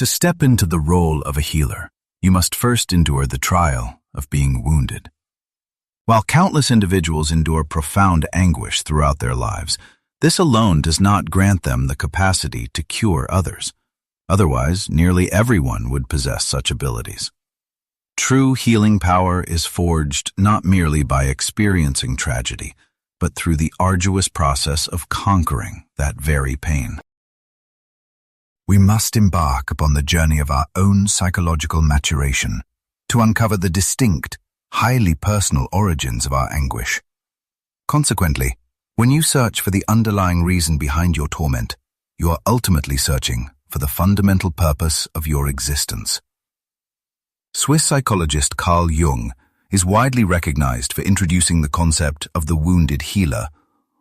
To step into the role of a healer, you must first endure the trial of being wounded. While countless individuals endure profound anguish throughout their lives, this alone does not grant them the capacity to cure others. Otherwise, nearly everyone would possess such abilities. True healing power is forged not merely by experiencing tragedy, but through the arduous process of conquering that very pain. We must embark upon the journey of our own psychological maturation to uncover the distinct, highly personal origins of our anguish. Consequently, when you search for the underlying reason behind your torment, you are ultimately searching for the fundamental purpose of your existence. Swiss psychologist Carl Jung is widely recognized for introducing the concept of the wounded healer,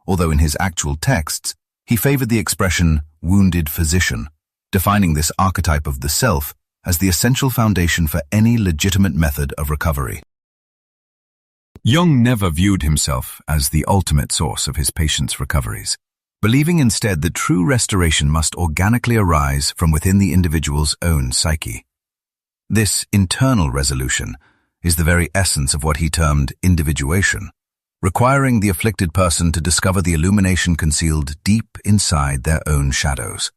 although in his actual texts, he favored the expression wounded physician, defining this archetype of the self as the essential foundation for any legitimate method of recovery. Jung never viewed himself as the ultimate source of his patients' recoveries, believing instead that true restoration must organically arise from within the individual's own psyche. This internal resolution is the very essence of what he termed individuation, requiring the afflicted person to discover the illumination concealed deep inside their own shadows.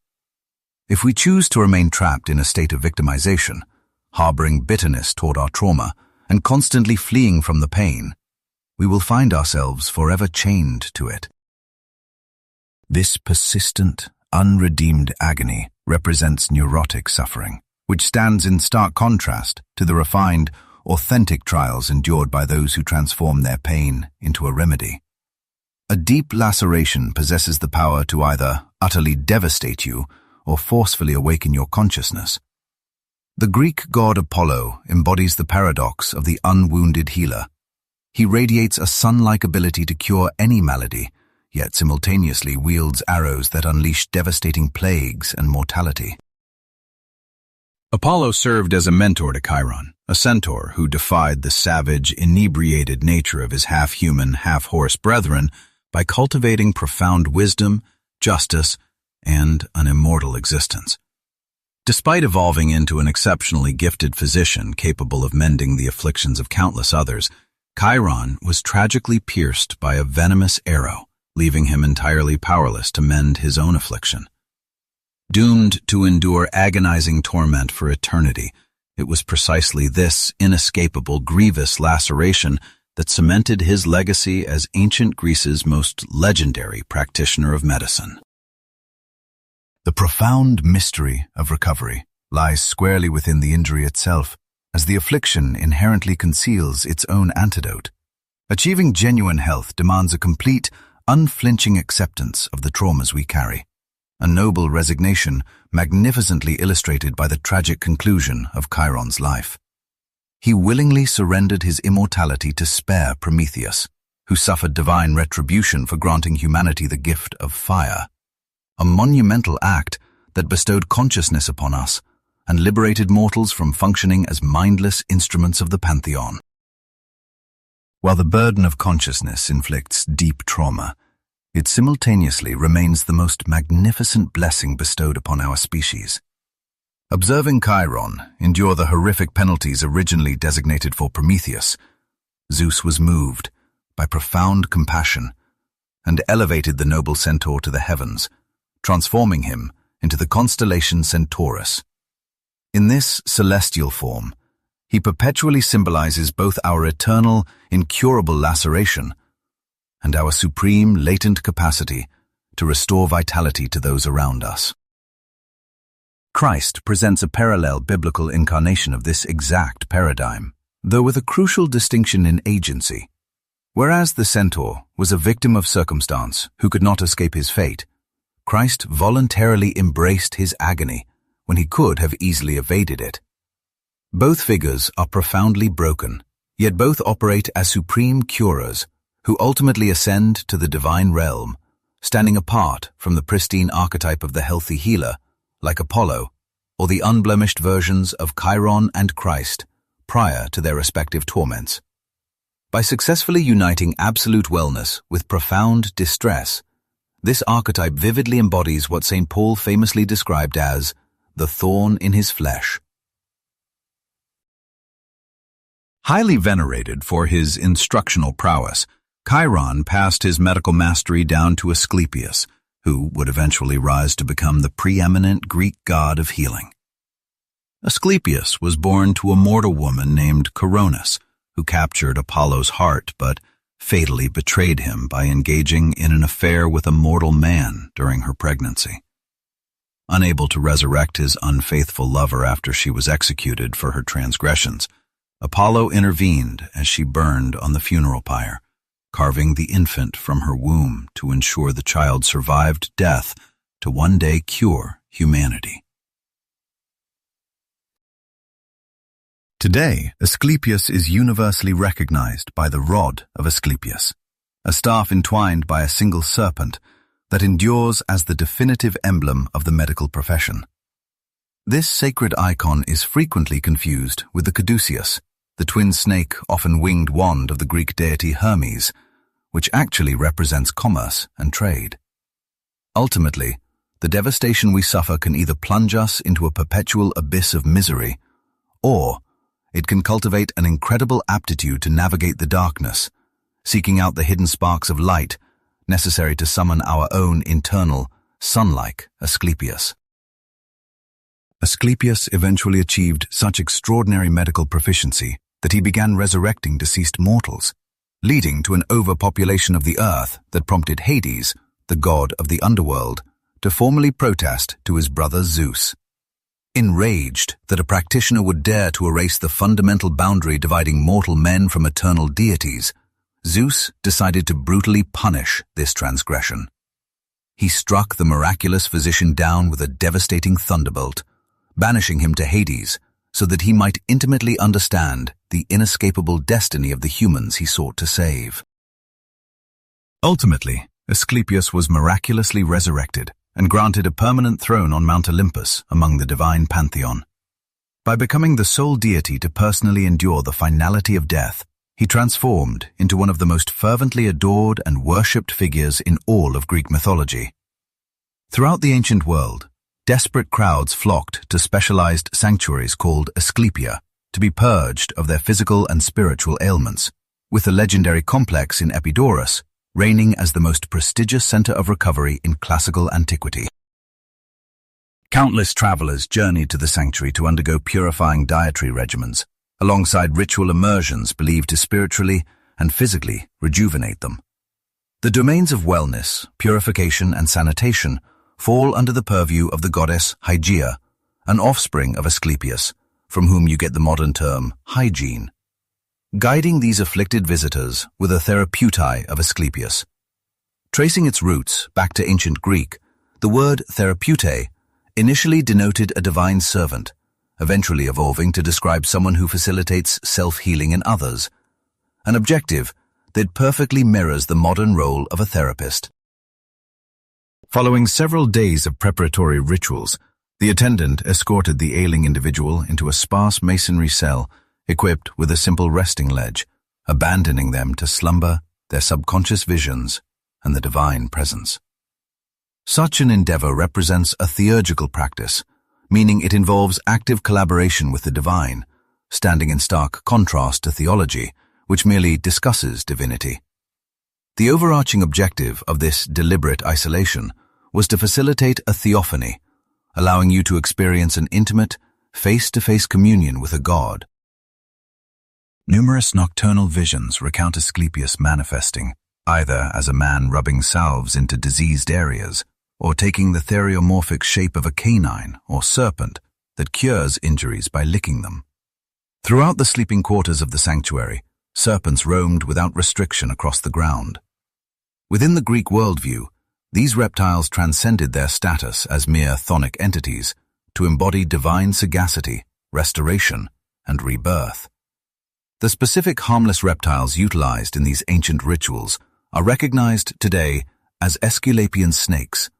If we choose to remain trapped in a state of victimization, harboring bitterness toward our trauma, and constantly fleeing from the pain, we will find ourselves forever chained to it. This persistent, unredeemed agony represents neurotic suffering, which stands in stark contrast to the refined, authentic trials endured by those who transform their pain into a remedy. A deep laceration possesses the power to either utterly devastate you or forcefully awaken your consciousness. The Greek god Apollo embodies the paradox of the unwounded healer. He radiates a sun-like ability to cure any malady, yet simultaneously wields arrows that unleash devastating plagues and mortality. Apollo served as a mentor to Chiron, a centaur who defied the savage, inebriated nature of his half-human, half-horse brethren by cultivating profound wisdom, justice, and an immortal existence. Despite evolving into an exceptionally gifted physician capable of mending the afflictions of countless others, Chiron was tragically pierced by a venomous arrow, leaving him entirely powerless to mend his own affliction. Doomed to endure agonizing torment for eternity, it was precisely this inescapable, grievous laceration that cemented his legacy as ancient Greece's most legendary practitioner of medicine. The profound mystery of recovery lies squarely within the injury itself, as the affliction inherently conceals its own antidote. Achieving genuine health demands a complete, unflinching acceptance of the traumas we carry, a noble resignation magnificently illustrated by the tragic conclusion of Chiron's life. He willingly surrendered his immortality to spare Prometheus, who suffered divine retribution for granting humanity the gift of fire, a monumental act that bestowed consciousness upon us and liberated mortals from functioning as mindless instruments of the pantheon. While the burden of consciousness inflicts deep trauma, it simultaneously remains the most magnificent blessing bestowed upon our species. Observing Chiron endure the horrific penalties originally designated for Prometheus, Zeus was moved by profound compassion and elevated the noble centaur to the heavens, transforming him into the constellation Centaurus. In this celestial form, he perpetually symbolizes both our eternal, incurable laceration and our supreme, latent capacity to restore vitality to those around us. Christ presents a parallel biblical incarnation of this exact paradigm, though with a crucial distinction in agency. Whereas the centaur was a victim of circumstance who could not escape his fate, Christ voluntarily embraced his agony when he could have easily evaded it. Both figures are profoundly broken, yet both operate as supreme curers who ultimately ascend to the divine realm, standing apart from the pristine archetype of the healthy healer, like Apollo, or the unblemished versions of Chiron and Christ prior to their respective torments. By successfully uniting absolute wellness with profound distress, this archetype vividly embodies what St. Paul famously described as the thorn in his flesh. Highly venerated for his instructional prowess, Chiron passed his medical mastery down to Asclepius, who would eventually rise to become the preeminent Greek god of healing. Asclepius was born to a mortal woman named Coronis, who captured Apollo's heart but fatally betrayed him by engaging in an affair with a mortal man during her pregnancy. Unable to resurrect his unfaithful lover after she was executed for her transgressions, Apollo intervened as she burned on the funeral pyre, carving the infant from her womb to ensure the child survived death to one day cure humanity. Today, Asclepius is universally recognized by the rod of Asclepius, a staff entwined by a single serpent that endures as the definitive emblem of the medical profession. This sacred icon is frequently confused with the caduceus, the twin snake, often winged wand of the Greek deity Hermes, which actually represents commerce and trade. Ultimately, the devastation we suffer can either plunge us into a perpetual abyss of misery, or it can cultivate an incredible aptitude to navigate the darkness, seeking out the hidden sparks of light necessary to summon our own internal, sun-like Asclepius. Asclepius eventually achieved such extraordinary medical proficiency that he began resurrecting deceased mortals, leading to an overpopulation of the earth that prompted Hades, the god of the underworld, to formally protest to his brother Zeus. Enraged that a practitioner would dare to erase the fundamental boundary dividing mortal men from eternal deities, Zeus decided to brutally punish this transgression. He struck the miraculous physician down with a devastating thunderbolt, banishing him to Hades so that he might intimately understand the inescapable destiny of the humans he sought to save. Ultimately, Asclepius was miraculously resurrected and granted a permanent throne on Mount Olympus among the divine pantheon. By becoming the sole deity to personally endure the finality of death, he transformed into one of the most fervently adored and worshipped figures in all of Greek mythology. Throughout the ancient world, desperate crowds flocked to specialized sanctuaries called Asclepia to be purged of their physical and spiritual ailments, with the legendary complex in Epidaurus reigning as the most prestigious center of recovery in classical antiquity. Countless travelers journeyed to the sanctuary to undergo purifying dietary regimens, alongside ritual immersions believed to spiritually and physically rejuvenate them. The domains of wellness, purification, and sanitation fall under the purview of the goddess Hygeia, an offspring of Asclepius, from whom you get the modern term hygiene. Guiding these afflicted visitors were the therapeutae of Asclepius. Tracing its roots back to ancient Greek, the word therapeute initially denoted a divine servant, eventually evolving to describe someone who facilitates self-healing in others, an objective that perfectly mirrors the modern role of a therapist. Following several days of preparatory rituals, the attendant escorted the ailing individual into a sparse masonry cell equipped with a simple resting ledge, abandoning them to slumber, their subconscious visions, and the divine presence. Such an endeavor represents a theurgical practice, meaning it involves active collaboration with the divine, standing in stark contrast to theology, which merely discusses divinity. The overarching objective of this deliberate isolation was to facilitate a theophany, allowing you to experience an intimate, face-to-face communion with a god. Numerous nocturnal visions recount Asclepius manifesting, either as a man rubbing salves into diseased areas, or taking the theriomorphic shape of a canine or serpent that cures injuries by licking them. Throughout the sleeping quarters of the sanctuary, serpents roamed without restriction across the ground. Within the Greek worldview, these reptiles transcended their status as mere chthonic entities to embody divine sagacity, restoration, and rebirth. The specific harmless reptiles utilized in these ancient rituals are recognized today as Aesculapian snakes,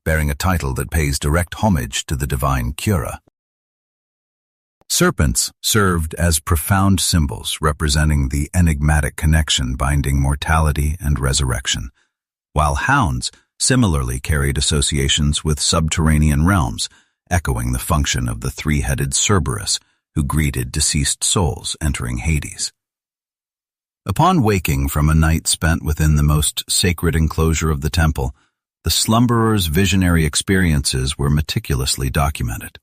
bearing a title that pays direct homage to the divine curer. Serpents served as profound symbols representing the enigmatic connection binding mortality and resurrection, while hounds similarly carried associations with subterranean realms, echoing the function of the three-headed Cerberus who greeted deceased souls entering Hades. Upon waking from a night spent within the most sacred enclosure of the temple, the slumberer's visionary experiences were meticulously documented.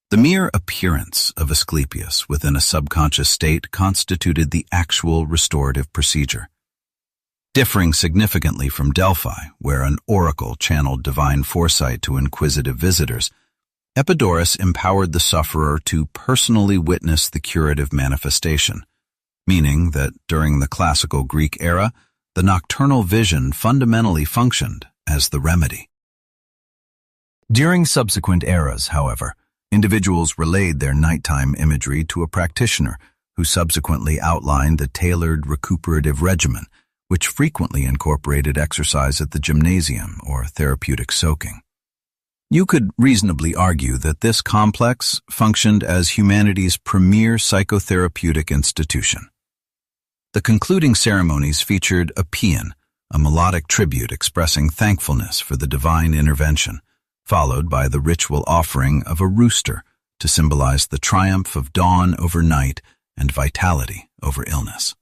The mere appearance of Asclepius within a subconscious state constituted the actual restorative procedure. Differing significantly from Delphi, where an oracle channeled divine foresight to inquisitive visitors, Epidaurus empowered the sufferer to personally witness the curative manifestation, meaning that during the classical Greek era, the nocturnal vision fundamentally functioned as the remedy. During subsequent eras, however, individuals relayed their nighttime imagery to a practitioner who subsequently outlined a tailored recuperative regimen, which frequently incorporated exercise at the gymnasium or therapeutic soaking. You could reasonably argue that this complex functioned as humanity's premier psychotherapeutic institution. The concluding ceremonies featured a paean, a melodic tribute expressing thankfulness for the divine intervention, followed by the ritual offering of a rooster to symbolize the triumph of dawn over night and vitality over illness.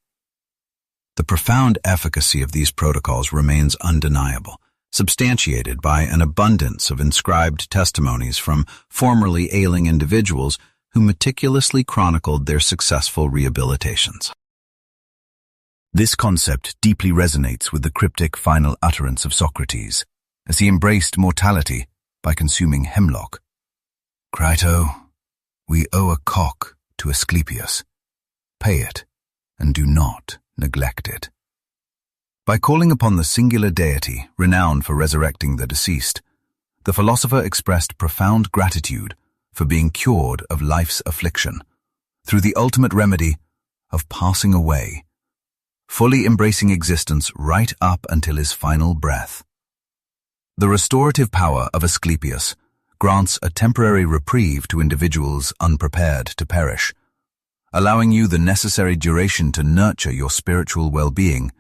The profound efficacy of these protocols remains undeniable, substantiated by an abundance of inscribed testimonies from formerly ailing individuals who meticulously chronicled their successful rehabilitations. This concept deeply resonates with the cryptic final utterance of Socrates, as he embraced mortality by consuming hemlock. Crito, we owe a cock to Asclepius. Pay it, and do not neglect it. By calling upon the singular deity renowned for resurrecting the deceased, the philosopher expressed profound gratitude for being cured of life's affliction through the ultimate remedy of passing away, fully embracing existence right up until his final breath. The restorative power of Asclepius grants a temporary reprieve to individuals unprepared to perish, allowing you the necessary duration to nurture your spiritual well-being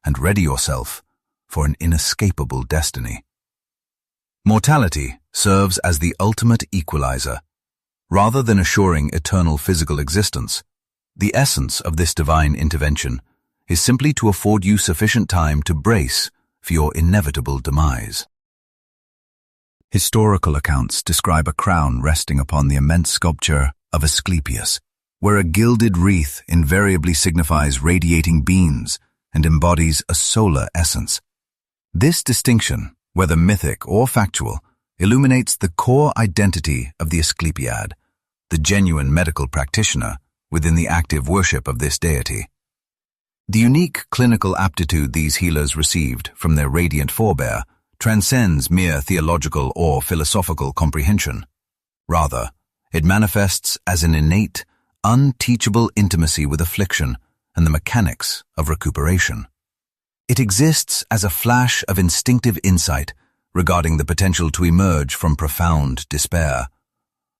and ready yourself for an inescapable destiny. Mortality serves as the ultimate equalizer. Rather than assuring eternal physical existence, the essence of this divine intervention is simply to afford you sufficient time to brace for your inevitable demise. Historical accounts describe a crown resting upon the immense sculpture of Asclepius, where a gilded wreath invariably signifies radiating beams and embodies a solar essence. This distinction, whether mythic or factual, illuminates the core identity of the Asclepiad, the genuine medical practitioner within the active worship of this deity. The unique clinical aptitude these healers received from their radiant forebear transcends mere theological or philosophical comprehension. Rather, it manifests as an innate, unteachable intimacy with affliction and the mechanics of recuperation. It exists as a flash of instinctive insight regarding the potential to emerge from profound despair,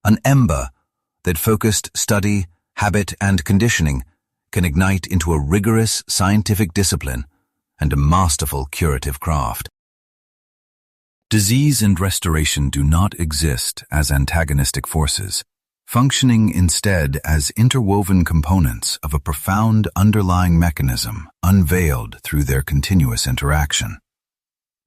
an ember that focused study, habit, and conditioning can ignite into a rigorous scientific discipline and a masterful curative craft. Disease and restoration do not exist as antagonistic forces, functioning instead as interwoven components of a profound underlying mechanism unveiled through their continuous interaction.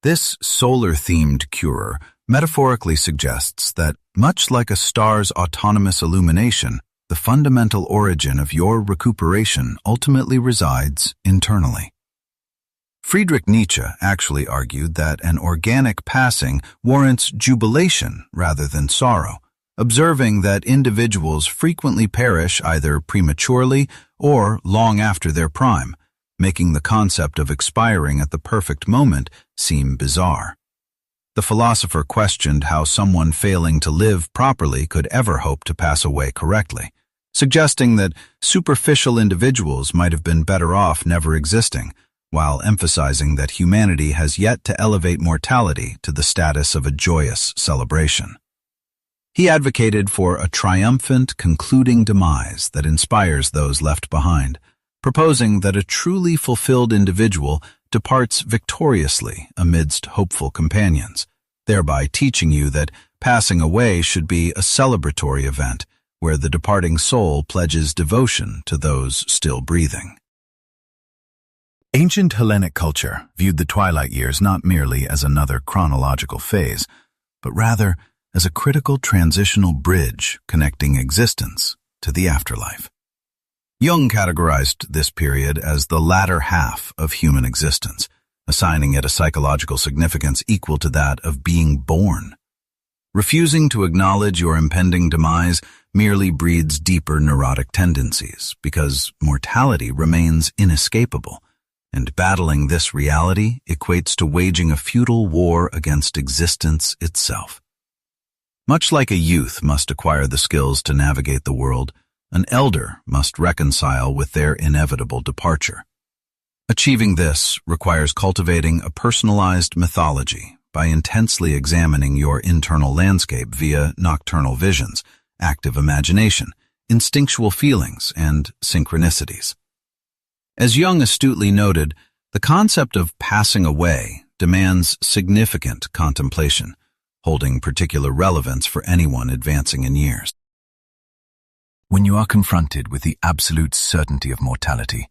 This solar-themed cure metaphorically suggests that, much like a star's autonomous illumination, the fundamental origin of your recuperation ultimately resides internally. Friedrich Nietzsche actually argued that an organic passing warrants jubilation rather than sorrow, observing that individuals frequently perish either prematurely or long after their prime, making the concept of expiring at the perfect moment seem bizarre. The philosopher questioned how someone failing to live properly could ever hope to pass away correctly, suggesting that superficial individuals might have been better off never existing, while emphasizing that humanity has yet to elevate mortality to the status of a joyous celebration. He advocated for a triumphant, concluding demise that inspires those left behind, proposing that a truly fulfilled individual departs victoriously amidst hopeful companions, thereby teaching you that Passing away should be a celebratory event where the departing soul pledges devotion to those still breathing. Ancient Hellenic culture viewed the twilight years not merely as another chronological phase, but rather as a critical transitional bridge connecting existence to the afterlife. Jung categorized this period as the latter half of human existence, assigning it a psychological significance equal to that of being born. Refusing to acknowledge your impending demise merely breeds deeper neurotic tendencies because mortality remains inescapable, and battling this reality equates to waging a futile war against existence itself. Much like a youth must acquire the skills to navigate the world, an elder must reconcile with their inevitable departure. Achieving this requires cultivating a personalized mythology by intensely examining your internal landscape via nocturnal visions, active imagination, instinctual feelings, and synchronicities. As Jung astutely noted, the concept of passing away demands significant contemplation, holding particular relevance for anyone advancing in years. When you are confronted with the absolute certainty of mortality,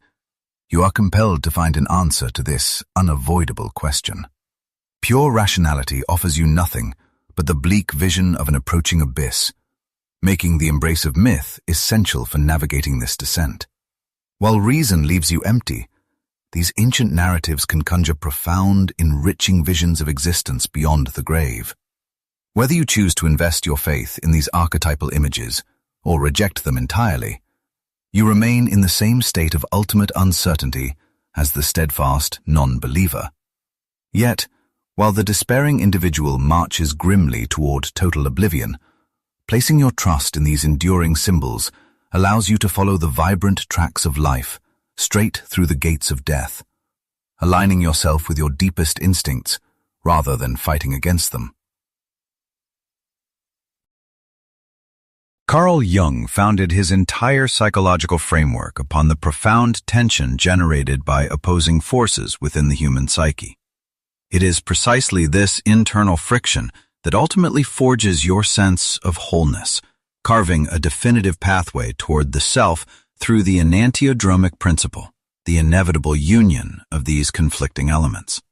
you are compelled to find an answer to this unavoidable question. Pure rationality offers you nothing but the bleak vision of an approaching abyss, making the embrace of myth essential for navigating this descent. While reason leaves you empty, these ancient narratives can conjure profound, enriching visions of existence beyond the grave. Whether you choose to invest your faith in these archetypal images or reject them entirely, you remain in the same state of ultimate uncertainty as the steadfast non-believer. Yet, while the despairing individual marches grimly toward total oblivion, placing your trust in these enduring symbols allows you to follow the vibrant tracks of life straight through the gates of death, aligning yourself with your deepest instincts rather than fighting against them. Carl Jung founded his entire psychological framework upon the profound tension generated by opposing forces within the human psyche. It is precisely this internal friction that ultimately forges your sense of wholeness, carving a definitive pathway toward the self through the enantiodromic principle, the inevitable union of these conflicting elements.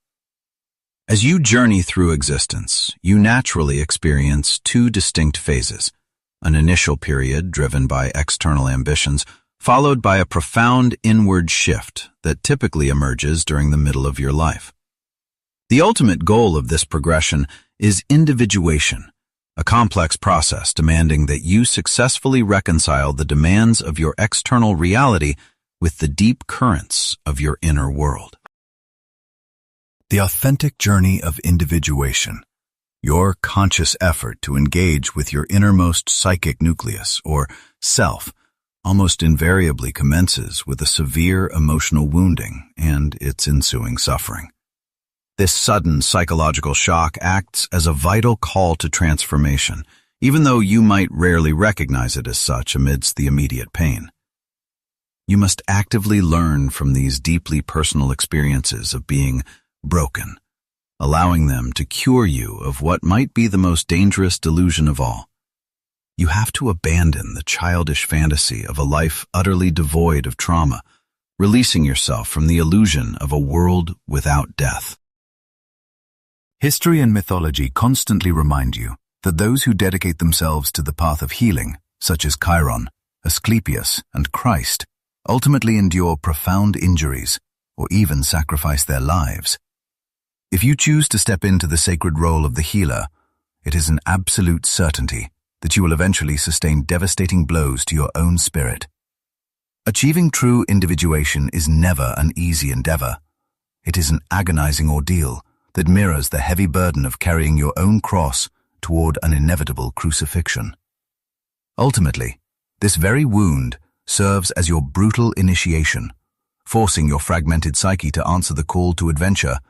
As you journey through existence, you naturally experience two distinct phases: an initial period driven by external ambitions, followed by a profound inward shift that typically emerges during the middle of your life. The ultimate goal of this progression is individuation, a complex process demanding that you successfully reconcile the demands of your external reality with the deep currents of your inner world. The authentic journey of individuation, your conscious effort to engage with your innermost psychic nucleus, or self, almost invariably commences with a severe emotional wounding and its ensuing suffering. This sudden psychological shock acts as a vital call to transformation, even though you might rarely recognize it as such amidst the immediate pain. You must actively learn from these deeply personal experiences of being broken, allowing them to cure you of what might be the most dangerous delusion of all. You have to abandon the childish fantasy of a life utterly devoid of trauma, releasing yourself from the illusion of a world without death. History and mythology constantly remind you that those who dedicate themselves to the path of healing, such as Chiron, Asclepius, and Christ, ultimately endure profound injuries or even sacrifice their lives. If you choose to step into the sacred role of the healer, it is an absolute certainty that you will eventually sustain devastating blows to your own spirit. Achieving true individuation is never an easy endeavor. It is an agonizing ordeal that mirrors the heavy burden of carrying your own cross toward an inevitable crucifixion. Ultimately, this very wound serves as your brutal initiation, forcing your fragmented psyche to answer the call to adventure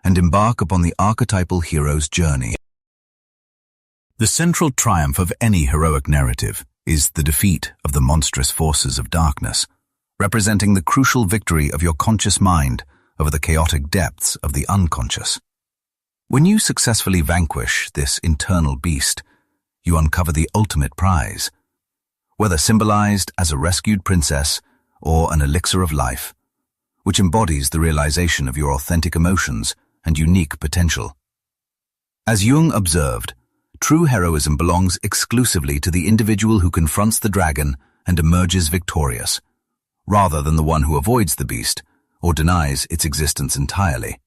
and embark upon the archetypal hero's journey. The central triumph of any heroic narrative is the defeat of the monstrous forces of darkness, representing the crucial victory of your conscious mind over the chaotic depths of the unconscious. When you successfully vanquish this internal beast, you uncover the ultimate prize. Whether symbolized as a rescued princess or an elixir of life, which embodies the realization of your authentic emotions and unique potential. As Jung observed, true heroism belongs exclusively to the individual who confronts the dragon and emerges victorious, rather than the one who avoids the beast or denies its existence entirely.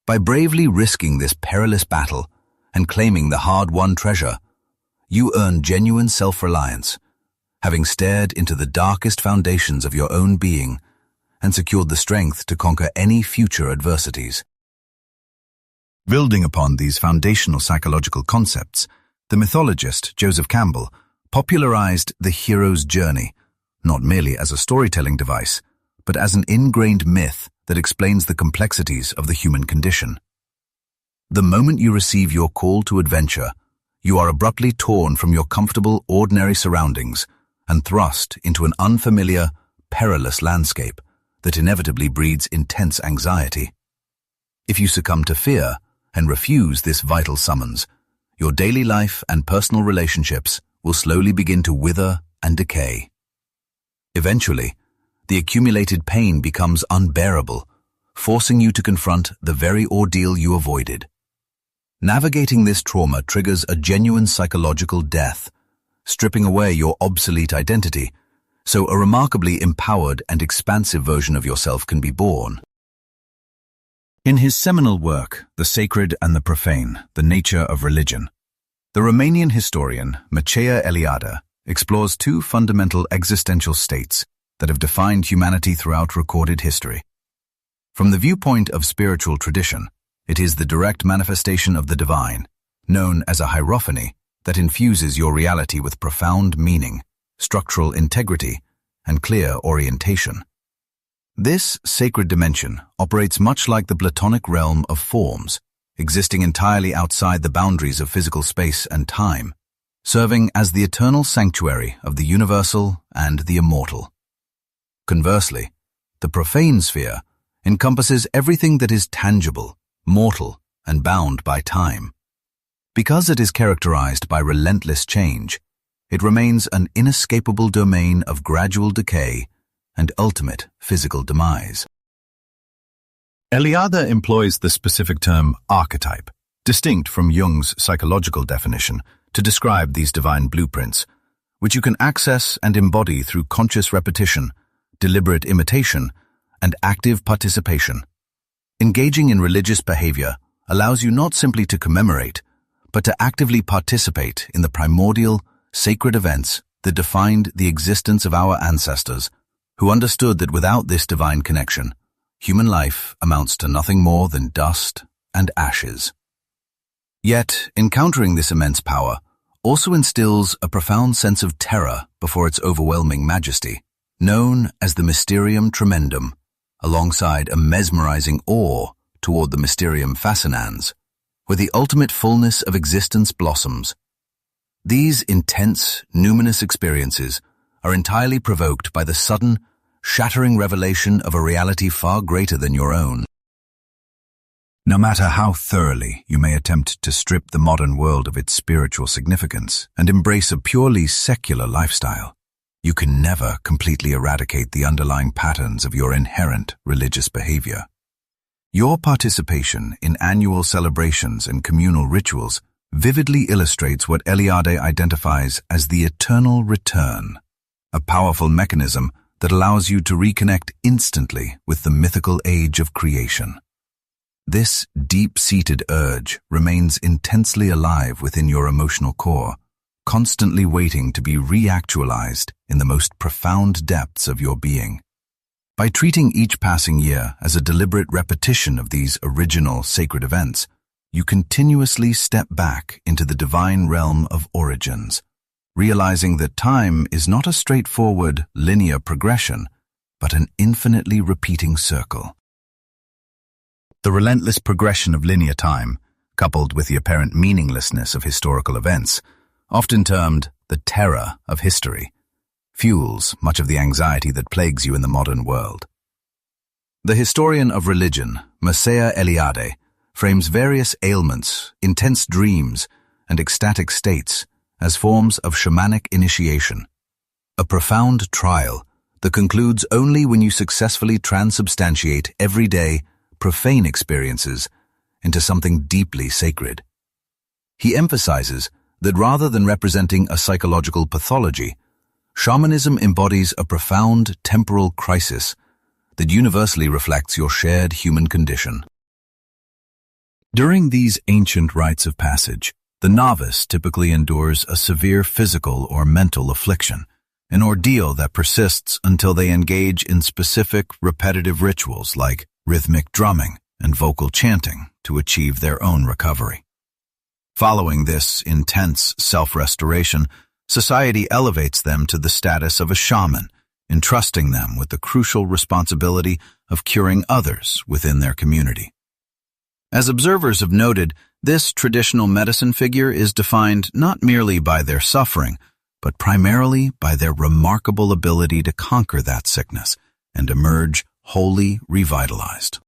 By bravely risking this perilous battle and claiming the hard-won treasure, you earn genuine self-reliance, having stared into the darkest foundations of your own being and secured the strength to conquer any future adversities. Building upon these foundational psychological concepts, the mythologist Joseph Campbell popularized the hero's journey, not merely as a storytelling device, but as an ingrained myth that explains the complexities of the human condition. The moment you receive your call to adventure, you are abruptly torn from your comfortable, ordinary surroundings and thrust into an unfamiliar, perilous landscape that inevitably breeds intense anxiety. If you succumb to fear and refuse this vital summons, your daily life and personal relationships will slowly begin to wither and decay. Eventually, the accumulated pain becomes unbearable, forcing you to confront the very ordeal you avoided. Navigating this trauma triggers a genuine psychological death, stripping away your obsolete identity, so a remarkably empowered and expansive version of yourself can be born. In his seminal work, The Sacred and the Profane, The Nature of Religion, the Romanian historian Mircea Eliade explores two fundamental existential states that have defined humanity throughout recorded history. From the viewpoint of spiritual tradition, it is the direct manifestation of the divine, known as a hierophany, that infuses your reality with profound meaning, structural integrity, and clear orientation. This sacred dimension operates much like the Platonic realm of forms, existing entirely outside the boundaries of physical space and time, serving as the eternal sanctuary of the universal and the immortal. Conversely, the profane sphere encompasses everything that is tangible, mortal, and bound by time. Because it is characterized by relentless change, it remains an inescapable domain of gradual decay and ultimate physical demise. Eliade employs the specific term archetype, distinct from Jung's psychological definition, to describe these divine blueprints, which you can access and embody through conscious repetition, deliberate imitation, and active participation. Engaging in religious behavior allows you not simply to commemorate, but to actively participate in the primordial, sacred events that defined the existence of our ancestors, who understood that without this divine connection, human life amounts to nothing more than dust and ashes. Yet, encountering this immense power also instills a profound sense of terror before its overwhelming majesty, known as the Mysterium Tremendum, alongside a mesmerizing awe toward the Mysterium Fascinans, where the ultimate fullness of existence blossoms. These intense, numinous experiences are entirely provoked by the sudden, shattering revelation of a reality far greater than your own. No matter how thoroughly you may attempt to strip the modern world of its spiritual significance and embrace a purely secular lifestyle, you can never completely eradicate the underlying patterns of your inherent religious behavior. Your participation in annual celebrations and communal rituals vividly illustrates what Eliade identifies as the eternal return, a powerful mechanism that allows you to reconnect instantly with the mythical age of creation. This deep-seated urge remains intensely alive within your emotional core, constantly waiting to be reactualized in the most profound depths of your being. By treating each passing year as a deliberate repetition of these original sacred events, you continuously step back into the divine realm of origins, realizing that time is not a straightforward, linear progression, but an infinitely repeating circle. The relentless progression of linear time, coupled with the apparent meaninglessness of historical events, often termed the terror of history, fuels much of the anxiety that plagues you in the modern world. The historian of religion, Mircea Eliade, frames various ailments, intense dreams, and ecstatic states as forms of shamanic initiation, a profound trial that concludes only when you successfully transubstantiate everyday, profane experiences into something deeply sacred. He emphasizes that rather than representing a psychological pathology, shamanism embodies a profound temporal crisis that universally reflects your shared human condition. During these ancient rites of passage, the novice typically endures a severe physical or mental affliction, an ordeal that persists until they engage in specific, repetitive rituals like rhythmic drumming and vocal chanting to achieve their own recovery. Following this intense self-restoration, society elevates them to the status of a shaman, entrusting them with the crucial responsibility of curing others within their community. As observers have noted, this traditional medicine figure is defined not merely by their suffering, but primarily by their remarkable ability to conquer that sickness and emerge wholly revitalized.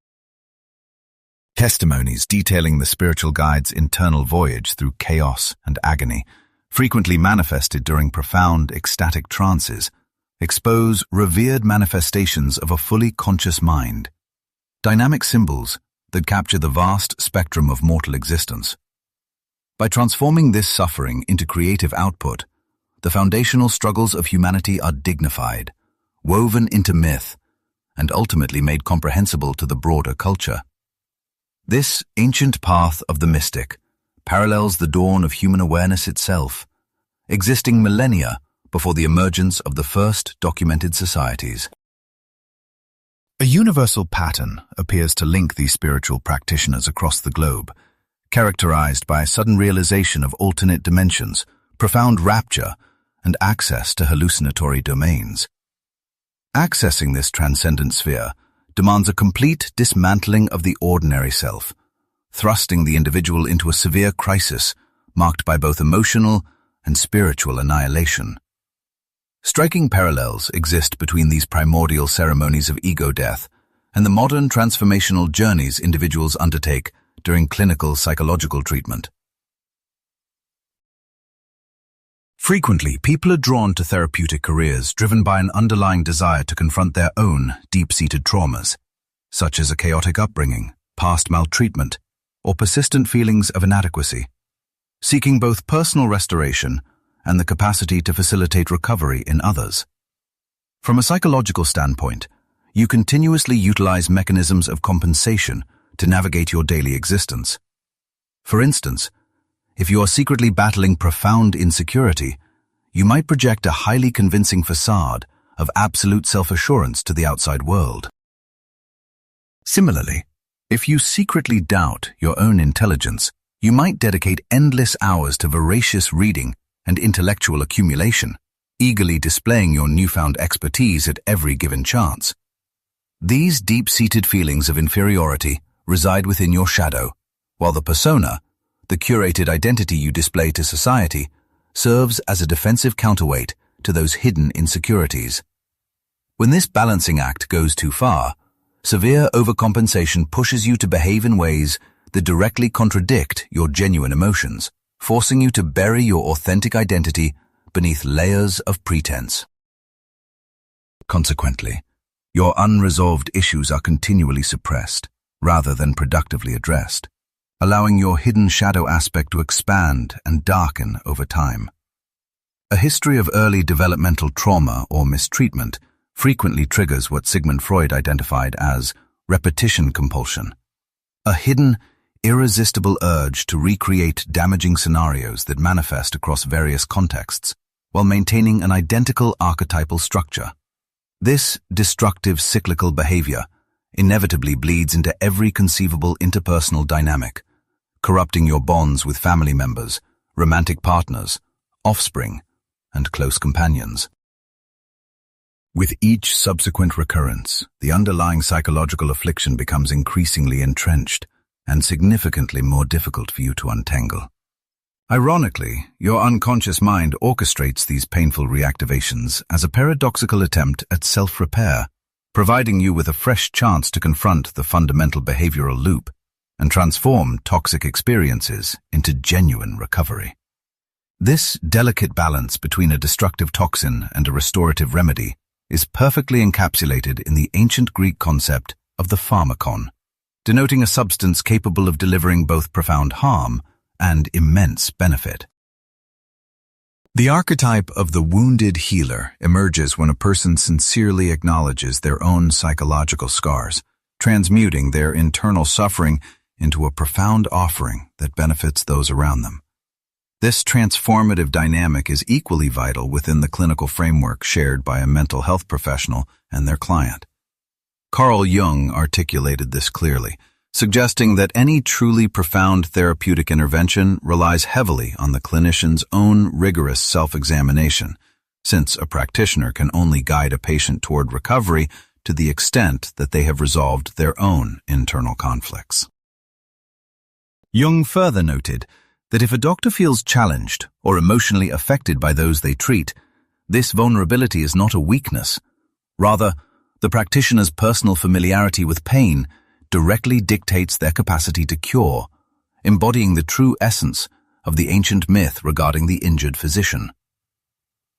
Testimonies detailing the spiritual guide's internal voyage through chaos and agony, frequently manifested during profound ecstatic trances, expose revered manifestations of a fully conscious mind, dynamic symbols that capture the vast spectrum of mortal existence. By transforming this suffering into creative output, the foundational struggles of humanity are dignified, woven into myth, and ultimately made comprehensible to the broader culture. This ancient path of the mystic parallels the dawn of human awareness itself, existing millennia before the emergence of the first documented societies. A universal pattern appears to link these spiritual practitioners across the globe, characterized by a sudden realization of alternate dimensions, profound rapture, and access to hallucinatory domains. Accessing this transcendent sphere demands a complete dismantling of the ordinary self, thrusting the individual into a severe crisis marked by both emotional and spiritual annihilation. Striking parallels exist between these primordial ceremonies of ego death and the modern transformational journeys individuals undertake during clinical psychological treatment. Frequently, people are drawn to therapeutic careers driven by an underlying desire to confront their own deep-seated traumas, such as a chaotic upbringing, past maltreatment, or persistent feelings of inadequacy, seeking both personal restoration and the capacity to facilitate recovery in others. From a psychological standpoint, you continuously utilize mechanisms of compensation to navigate your daily existence. For instance, if you are secretly battling profound insecurity, you might project a highly convincing facade of absolute self-assurance to the outside world. Similarly, if you secretly doubt your own intelligence, you might dedicate endless hours to voracious reading and intellectual accumulation, eagerly displaying your newfound expertise at every given chance. These deep-seated feelings of inferiority reside within your shadow, while the persona, the curated identity you display to society, serves as a defensive counterweight to those hidden insecurities. When this balancing act goes too far, severe overcompensation pushes you to behave in ways that directly contradict your genuine emotions, forcing you to bury your authentic identity beneath layers of pretense. Consequently, your unresolved issues are continually suppressed, rather than productively addressed, allowing your hidden shadow aspect to expand and darken over time. A history of early developmental trauma or mistreatment frequently triggers what Sigmund Freud identified as repetition compulsion, a hidden, irresistible urge to recreate damaging scenarios that manifest across various contexts while maintaining an identical archetypal structure. This destructive cyclical behavior inevitably bleeds into every conceivable interpersonal dynamic, corrupting your bonds with family members, romantic partners, offspring, and close companions. With each subsequent recurrence, the underlying psychological affliction becomes increasingly entrenched and significantly more difficult for you to untangle. Ironically, your unconscious mind orchestrates these painful reactivations as a paradoxical attempt at self-repair, providing you with a fresh chance to confront the fundamental behavioral loop and transform toxic experiences into genuine recovery. This delicate balance between a destructive toxin and a restorative remedy is perfectly encapsulated in the ancient Greek concept of the pharmakon, denoting a substance capable of delivering both profound harm and immense benefit. The archetype of the wounded healer emerges when a person sincerely acknowledges their own psychological scars, transmuting their internal suffering into a profound offering that benefits those around them. This transformative dynamic is equally vital within the clinical framework shared by a mental health professional and their client. Carl Jung articulated this clearly, suggesting that any truly profound therapeutic intervention relies heavily on the clinician's own rigorous self-examination, since a practitioner can only guide a patient toward recovery to the extent that they have resolved their own internal conflicts. Jung further noted that if a doctor feels challenged or emotionally affected by those they treat, this vulnerability is not a weakness. Rather, the practitioner's personal familiarity with pain directly dictates their capacity to cure, embodying the true essence of the ancient myth regarding the injured physician.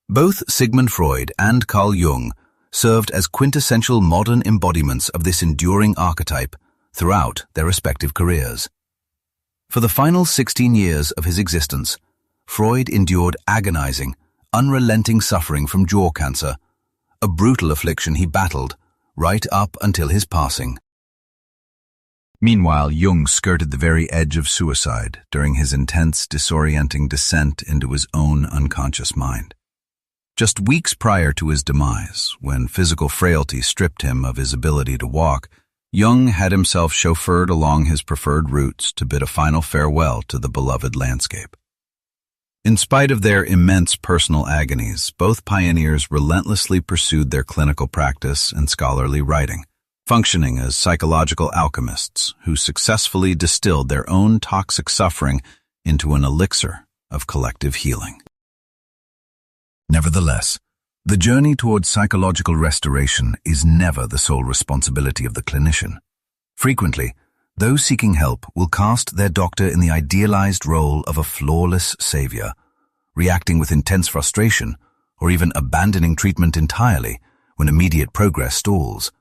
Both Sigmund Freud and Carl Jung served as quintessential modern embodiments of this enduring archetype throughout their respective careers. For the final 16 years of his existence, Freud endured agonizing, unrelenting suffering from jaw cancer, a brutal affliction he battled right up until his passing. Meanwhile, Jung skirted the very edge of suicide during his intense, disorienting descent into his own unconscious mind. Just weeks prior to his demise, when physical frailty stripped him of his ability to walk, Jung had himself chauffeured along his preferred routes to bid a final farewell to the beloved landscape. In spite of their immense personal agonies, both pioneers relentlessly pursued their clinical practice and scholarly writing, functioning as psychological alchemists who successfully distilled their own toxic suffering into an elixir of collective healing. Nevertheless, the journey towards psychological restoration is never the sole responsibility of the clinician. Frequently, those seeking help will cast their doctor in the idealized role of a flawless savior, reacting with intense frustration or even abandoning treatment entirely when immediate progress stalls,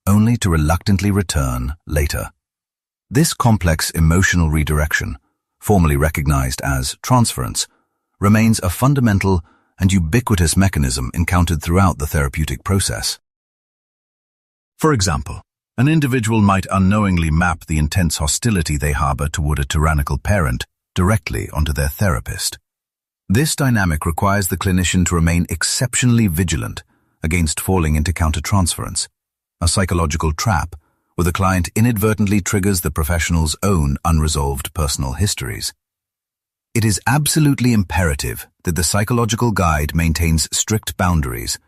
only to reluctantly return later. This complex emotional redirection, formally recognized as transference, remains a fundamental and ubiquitous mechanism encountered throughout the therapeutic process. For example, an individual might unknowingly map the intense hostility they harbor toward a tyrannical parent directly onto their therapist. This dynamic requires the clinician to remain exceptionally vigilant against falling into countertransference, a psychological trap where the client inadvertently triggers the professional's own unresolved personal histories. It is absolutely imperative that the psychological guide maintains strict boundaries,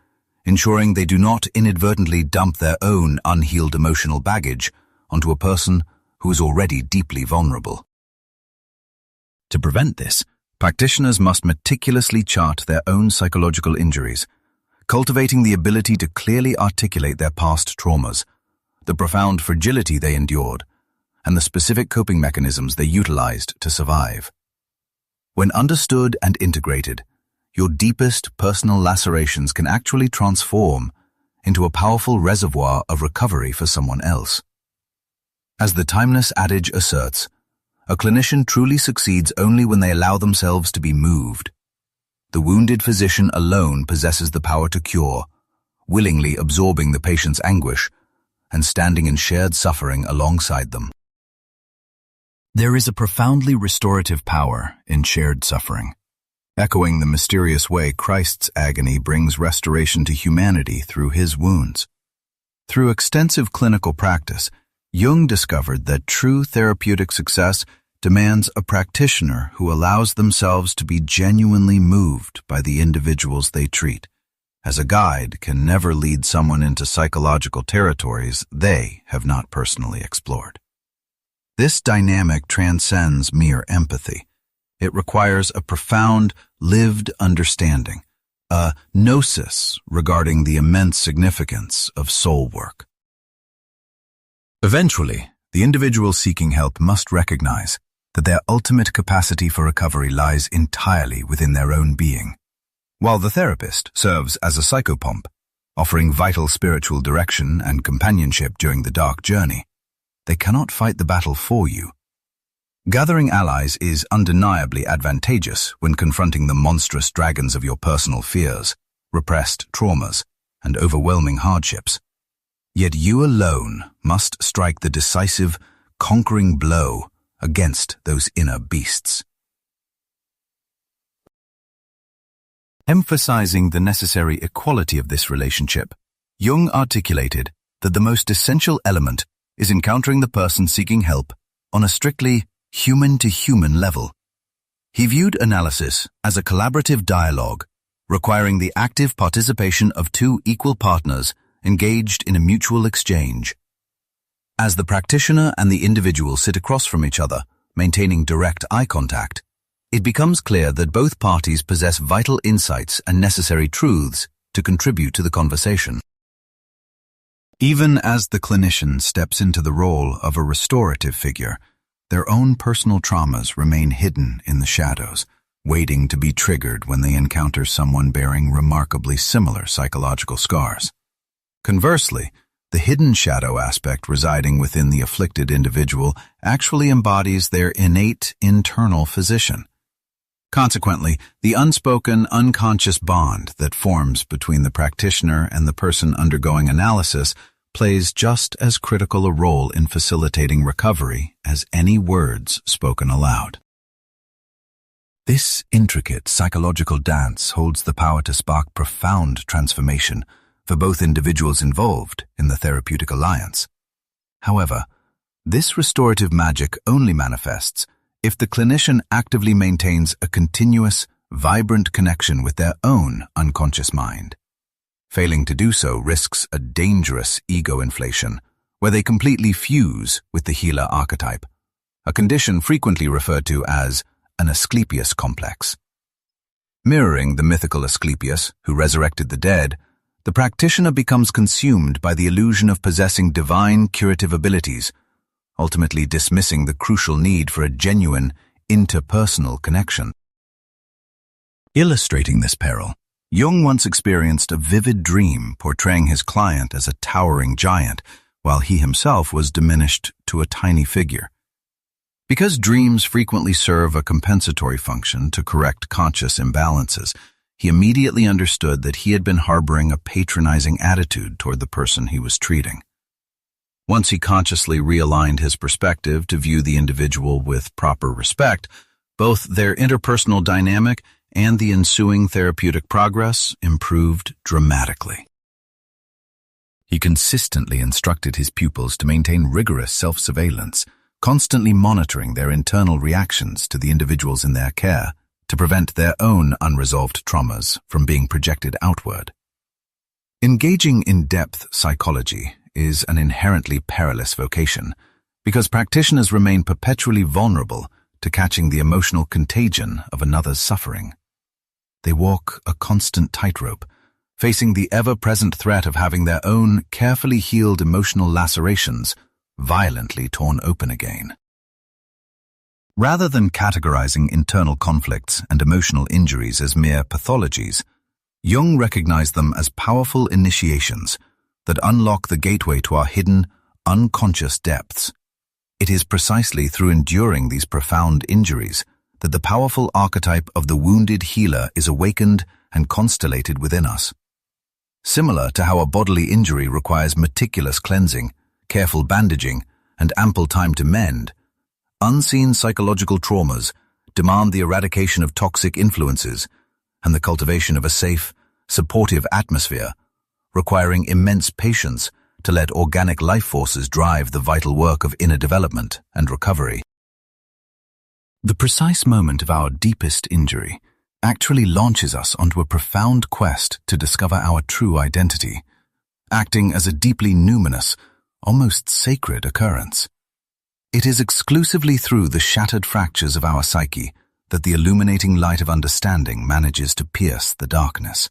ensuring they do not inadvertently dump their own unhealed emotional baggage onto a person who is already deeply vulnerable. To prevent this, practitioners must meticulously chart their own psychological injuries, cultivating the ability to clearly articulate their past traumas, the profound fragility they endured, and the specific coping mechanisms they utilized to survive. When understood and integrated, your deepest personal lacerations can actually transform into a powerful reservoir of recovery for someone else. As the timeless adage asserts, a clinician truly succeeds only when they allow themselves to be moved. The wounded physician alone possesses the power to cure, willingly absorbing the patient's anguish and standing in shared suffering alongside them. There is a profoundly restorative power in shared suffering, echoing the mysterious way Christ's agony brings restoration to humanity through his wounds. Through extensive clinical practice, Jung discovered that true therapeutic success demands a practitioner who allows themselves to be genuinely moved by the individuals they treat, as a guide can never lead someone into psychological territories they have not personally explored. This dynamic transcends mere empathy. It requires a profound, lived understanding, a gnosis regarding the immense significance of soul work. Eventually, the individual seeking help must recognize that their ultimate capacity for recovery lies entirely within their own being. While the therapist serves as a psychopomp, offering vital spiritual direction and companionship during the dark journey, they cannot fight the battle for you. Gathering allies is undeniably advantageous when confronting the monstrous dragons of your personal fears, repressed traumas, and overwhelming hardships. Yet you alone must strike the decisive, conquering blow against those inner beasts. Emphasizing the necessary equality of this relationship, Jung articulated that the most essential element is encountering the person seeking help on a strictly human-to-human level. He viewed analysis as a collaborative dialogue, requiring the active participation of two equal partners engaged in a mutual exchange. As the practitioner and the individual sit across from each other, maintaining direct eye contact, it becomes clear that both parties possess vital insights and necessary truths to contribute to the conversation. Even as the clinician steps into the role of a restorative figure, their own personal traumas remain hidden in the shadows, waiting to be triggered when they encounter someone bearing remarkably similar psychological scars. Conversely, the hidden shadow aspect residing within the afflicted individual actually embodies their innate internal physician. Consequently, the unspoken, unconscious bond that forms between the practitioner and the person undergoing analysis plays just as critical a role in facilitating recovery as any words spoken aloud. This intricate psychological dance holds the power to spark profound transformation for both individuals involved in the therapeutic alliance. However, this restorative magic only manifests if the clinician actively maintains a continuous, vibrant connection with their own unconscious mind. Failing to do so risks a dangerous ego inflation, where they completely fuse with the healer archetype, a condition frequently referred to as an Asclepius complex. Mirroring the mythical Asclepius, who resurrected the dead, the practitioner becomes consumed by the illusion of possessing divine curative abilities, ultimately dismissing the crucial need for a genuine, interpersonal connection. Illustrating this peril, Jung once experienced a vivid dream portraying his client as a towering giant, while he himself was diminished to a tiny figure. Because dreams frequently serve a compensatory function to correct conscious imbalances, he immediately understood that he had been harboring a patronizing attitude toward the person he was treating. Once he consciously realigned his perspective to view the individual with proper respect, both their interpersonal dynamic and the ensuing therapeutic progress improved dramatically. He consistently instructed his pupils to maintain rigorous self-surveillance, constantly monitoring their internal reactions to the individuals in their care to prevent their own unresolved traumas from being projected outward. Engaging in depth psychology is an inherently perilous vocation because practitioners remain perpetually vulnerable to catching the emotional contagion of another's suffering. They walk a constant tightrope, facing the ever-present threat of having their own carefully healed emotional lacerations violently torn open again. Rather than categorizing internal conflicts and emotional injuries as mere pathologies, Jung recognized them as powerful initiations that unlock the gateway to our hidden, unconscious depths. It is precisely through enduring these profound injuries that the powerful archetype of the wounded healer is awakened and constellated within us. Similar to how a bodily injury requires meticulous cleansing, careful bandaging, and ample time to mend, unseen psychological traumas demand the eradication of toxic influences and the cultivation of a safe, supportive atmosphere, requiring immense patience to let organic life forces drive the vital work of inner development and recovery. The precise moment of our deepest injury actually launches us onto a profound quest to discover our true identity, acting as a deeply numinous, almost sacred occurrence. It is exclusively through the shattered fractures of our psyche that the illuminating light of understanding manages to pierce the darkness.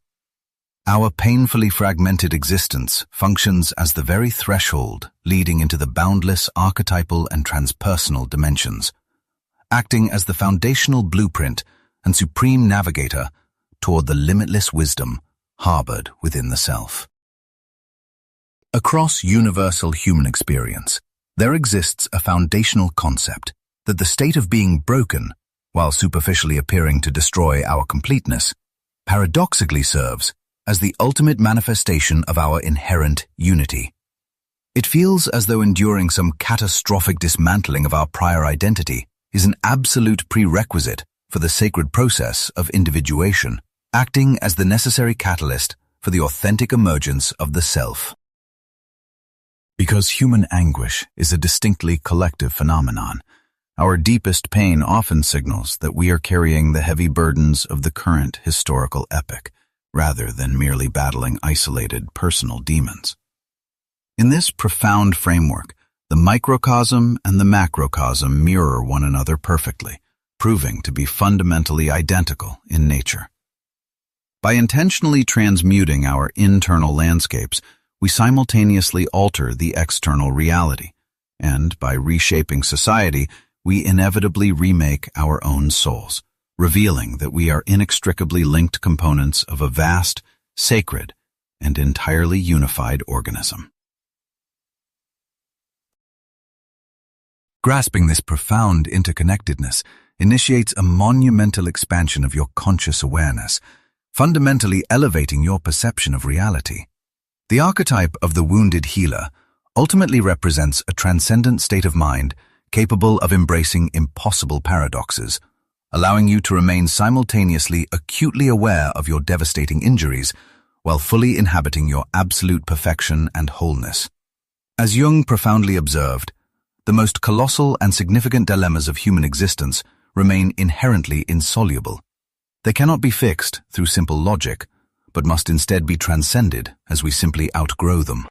Our painfully fragmented existence functions as the very threshold leading into the boundless archetypal and transpersonal dimensions, acting as the foundational blueprint and supreme navigator toward the limitless wisdom harbored within the self. Across universal human experience, there exists a foundational concept that the state of being broken, while superficially appearing to destroy our completeness, paradoxically serves as the ultimate manifestation of our inherent unity. It feels as though enduring some catastrophic dismantling of our prior identity is an absolute prerequisite for the sacred process of individuation, acting as the necessary catalyst for the authentic emergence of the self. Because human anguish is a distinctly collective phenomenon, our deepest pain often signals that we are carrying the heavy burdens of the current historical epoch, rather than merely battling isolated personal demons. In this profound framework, the microcosm and the macrocosm mirror one another perfectly, proving to be fundamentally identical in nature. By intentionally transmuting our internal landscapes, we simultaneously alter the external reality, and by reshaping society, we inevitably remake our own souls, revealing that we are inextricably linked components of a vast, sacred, and entirely unified organism. Grasping this profound interconnectedness initiates a monumental expansion of your conscious awareness, fundamentally elevating your perception of reality. The archetype of the wounded healer ultimately represents a transcendent state of mind capable of embracing impossible paradoxes, allowing you to remain simultaneously acutely aware of your devastating injuries while fully inhabiting your absolute perfection and wholeness. As Jung profoundly observed, the most colossal and significant dilemmas of human existence remain inherently insoluble. They cannot be fixed through simple logic, but must instead be transcended as we simply outgrow them.